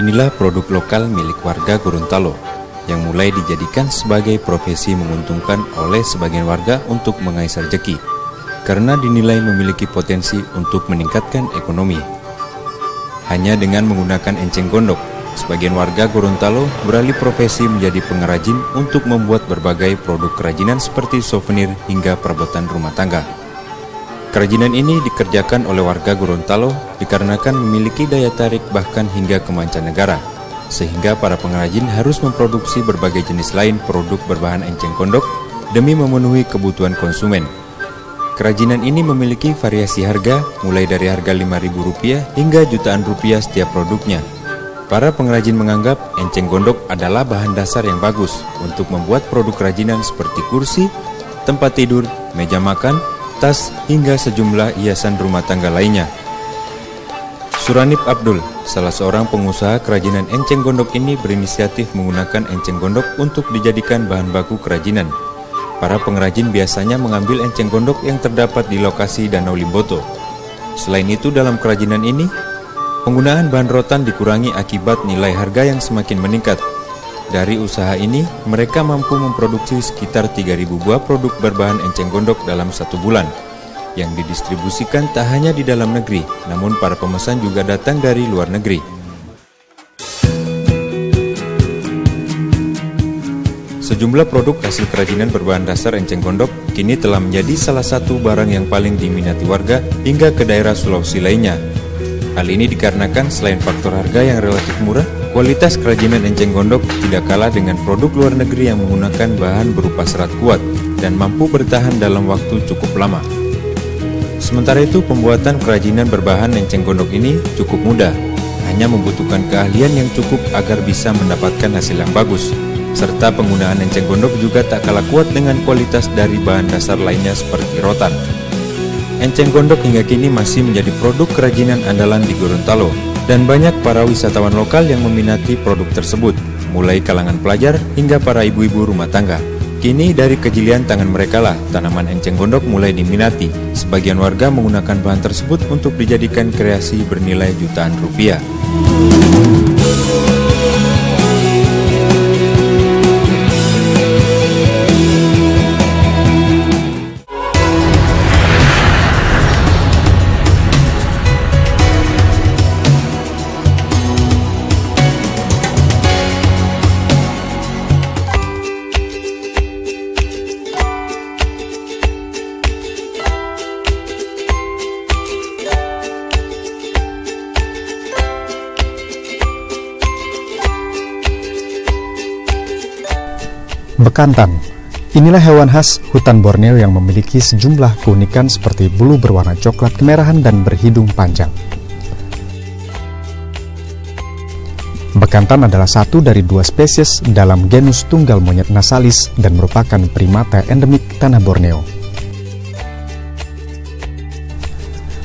Inilah produk lokal milik warga Gorontalo yang mulai dijadikan sebagai profesi menguntungkan oleh sebagian warga untuk mengais rezeki karena dinilai memiliki potensi untuk meningkatkan ekonomi. Hanya dengan menggunakan enceng gondok, sebagian warga Gorontalo beralih profesi menjadi pengrajin untuk membuat berbagai produk kerajinan seperti souvenir hingga perabotan rumah tangga. Kerajinan ini dikerjakan oleh warga Gorontalo dikarenakan memiliki daya tarik bahkan hingga ke mancanegara, sehingga para pengrajin harus memproduksi berbagai jenis lain produk berbahan enceng gondok demi memenuhi kebutuhan konsumen. Kerajinan ini memiliki variasi harga mulai dari harga Rp5.000 hingga jutaan rupiah setiap produknya. Para pengrajin menganggap enceng gondok adalah bahan dasar yang bagus untuk membuat produk kerajinan seperti kursi, tempat tidur, meja makan, tas, hingga sejumlah hiasan rumah tangga lainnya. Suranip Abdul, salah seorang pengusaha kerajinan enceng gondok ini berinisiatif menggunakan enceng gondok untuk dijadikan bahan baku kerajinan. Para pengrajin biasanya mengambil enceng gondok yang terdapat di lokasi Danau Limboto. Selain itu, dalam kerajinan ini, penggunaan bahan rotan dikurangi akibat nilai harga yang semakin meningkat. Dari usaha ini, mereka mampu memproduksi sekitar 3.000 buah produk berbahan enceng gondok dalam 1 bulan, yang didistribusikan tak hanya di dalam negeri, namun para pemesan juga datang dari luar negeri. Sejumlah produk hasil kerajinan berbahan dasar enceng gondok kini telah menjadi salah satu barang yang paling diminati warga hingga ke daerah Sulawesi lainnya. Hal ini dikarenakan selain faktor harga yang relatif murah, kualitas kerajinan enceng gondok tidak kalah dengan produk luar negeri yang menggunakan bahan berupa serat kuat dan mampu bertahan dalam waktu cukup lama. Sementara itu, pembuatan kerajinan berbahan enceng gondok ini cukup mudah, hanya membutuhkan keahlian yang cukup agar bisa mendapatkan hasil yang bagus, serta penggunaan enceng gondok juga tak kalah kuat dengan kualitas dari bahan dasar lainnya seperti rotan. Enceng gondok hingga kini masih menjadi produk kerajinan andalan di Gorontalo, dan banyak para wisatawan lokal yang meminati produk tersebut, mulai kalangan pelajar hingga para ibu-ibu rumah tangga. Kini dari kejelian tangan mereka lah tanaman enceng gondok mulai diminati. Sebagian warga menggunakan bahan tersebut untuk dijadikan kreasi bernilai jutaan rupiah. Bekantan. Inilah hewan khas hutan Borneo yang memiliki sejumlah keunikan seperti bulu berwarna coklat kemerahan dan berhidung panjang. Bekantan adalah satu dari 2 spesies dalam genus tunggal monyet nasalis dan merupakan primata endemik tanah Borneo.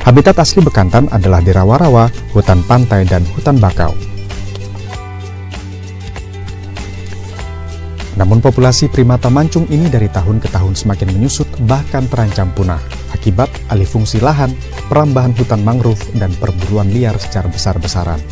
Habitat asli bekantan adalah di rawa-rawa, hutan pantai, dan hutan bakau. Namun populasi primata mancung ini dari tahun ke tahun semakin menyusut bahkan terancam punah akibat alih fungsi lahan, perambahan hutan mangrove, dan perburuan liar secara besar-besaran.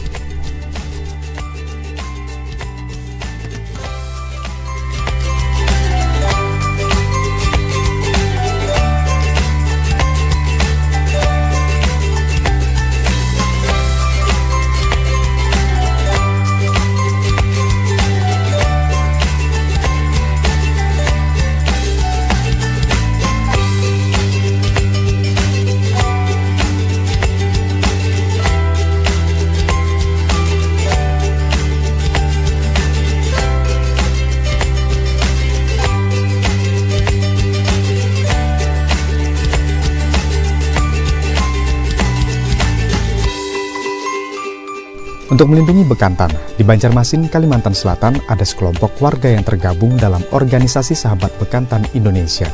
Untuk melindungi bekantan, di Banjarmasin, Kalimantan Selatan ada sekelompok warga yang tergabung dalam organisasi Sahabat Bekantan Indonesia.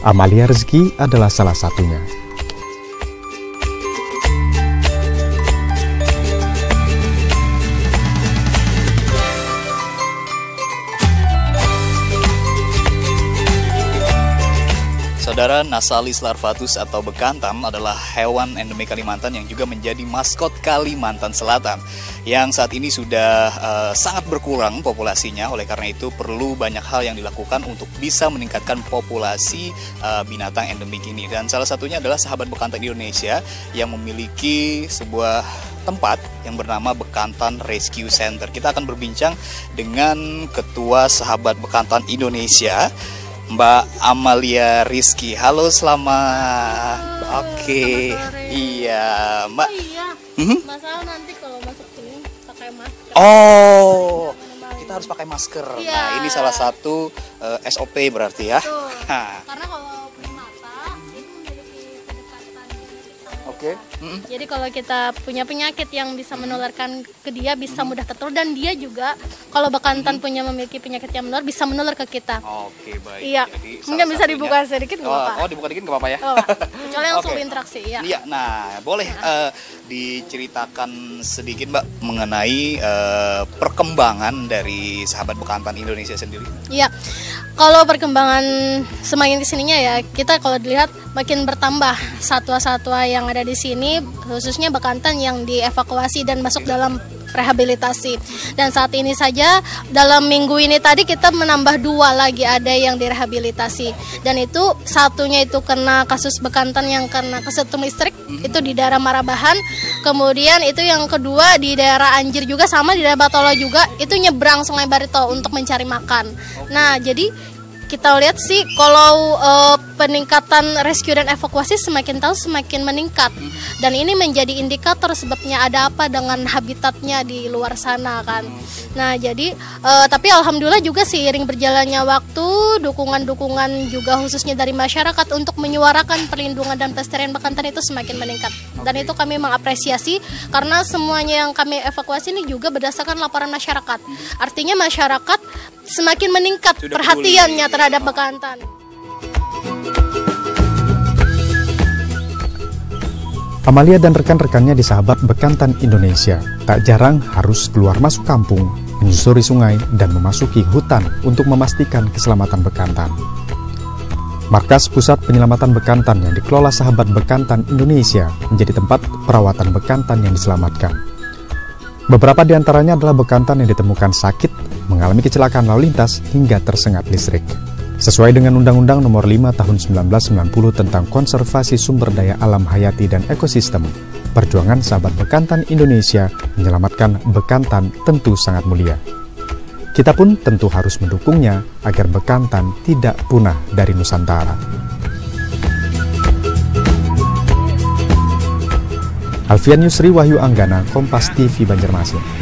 Amalia Rezeki adalah salah satunya. Saudara, Nasalis larvatus atau bekantan adalah hewan endemik Kalimantan yang juga menjadi maskot Kalimantan Selatan, yang saat ini sudah sangat berkurang populasinya. Oleh karena itu perlu banyak hal yang dilakukan untuk bisa meningkatkan populasi binatang endemik ini. Dan salah satunya adalah Sahabat Bekantan Indonesia yang memiliki sebuah tempat yang bernama Bekantan Rescue Center. Kita akan berbincang dengan Ketua Sahabat Bekantan Indonesia, Mbak Amalia Rizky. Halo, selamat. Oke. Iya, Mbak. Oh iya. Masalah nanti kalau masuk sini pakai masker. Oh, kita harus pakai masker. Iya. Nah, ini salah satu SOP berarti ya. Betul. Karena kalau primata itu memiliki kedekatan genetik sama Oke. kita. Jadi kalau kita punya penyakit yang bisa menularkan ke dia bisa mudah tertular, dan dia juga kalau bekantan memiliki penyakit yang menular bisa menular ke kita. Oke, baik. Iya. Jadi Mungkin salah bisa satunya- dibuka sedikit nggak apa-apa. Oh, dibuka dikit nggak apa-apa ya? Oh, kecuali langsung Oke. berinteraksi ya. Iya, nah boleh diceritakan sedikit Mbak mengenai perkembangan dari Sahabat Bekantan Indonesia sendiri. Iya, kalau perkembangan semakin kesininya ya, kita kalau dilihat makin bertambah satwa-satwa yang ada di sini, khususnya bekantan yang dievakuasi dan masuk dalam rehabilitasi. Dan saat ini saja dalam minggu ini tadi kita menambah 2 lagi ada yang direhabilitasi. Dan itu satunya itu kena kasus bekantan yang kena kesetrum listrik, itu di daerah Marabahan. Kemudian itu yang kedua di daerah Anjir juga, sama di daerah Batolo juga, itu nyebrang Sungai Barito untuk mencari makan. Nah, jadi kita lihat sih kalau peningkatan rescue dan evakuasi semakin tahun semakin meningkat, dan ini menjadi indikator sebabnya ada apa dengan habitatnya di luar sana kan. Nah jadi tapi alhamdulillah juga seiring berjalannya waktu, dukungan-dukungan juga khususnya dari masyarakat untuk menyuarakan perlindungan dan pelestarian bekantan itu semakin meningkat, dan itu kami mengapresiasi karena semuanya yang kami evakuasi ini juga berdasarkan laporan masyarakat. Artinya masyarakat semakin meningkat Sudah perhatiannya peduli. terhadap bekantan. Amalia dan rekan-rekannya di Sahabat Bekantan Indonesia tak jarang harus keluar masuk kampung, menyusuri sungai, dan memasuki hutan untuk memastikan keselamatan bekantan. Markas Pusat Penyelamatan Bekantan yang dikelola Sahabat Bekantan Indonesia menjadi tempat perawatan bekantan yang diselamatkan. Beberapa di antaranya adalah bekantan yang ditemukan sakit, mengalami kecelakaan lalu lintas, hingga tersengat listrik. Sesuai dengan Undang-Undang Nomor 5 Tahun 1990 tentang Konservasi Sumber Daya Alam Hayati dan Ekosistem, perjuangan Sahabat Bekantan Indonesia menyelamatkan bekantan tentu sangat mulia. Kita pun tentu harus mendukungnya agar bekantan tidak punah dari Nusantara. Alfian Yusri, Wahyu Anggana, Kompas TV Banjarmasin.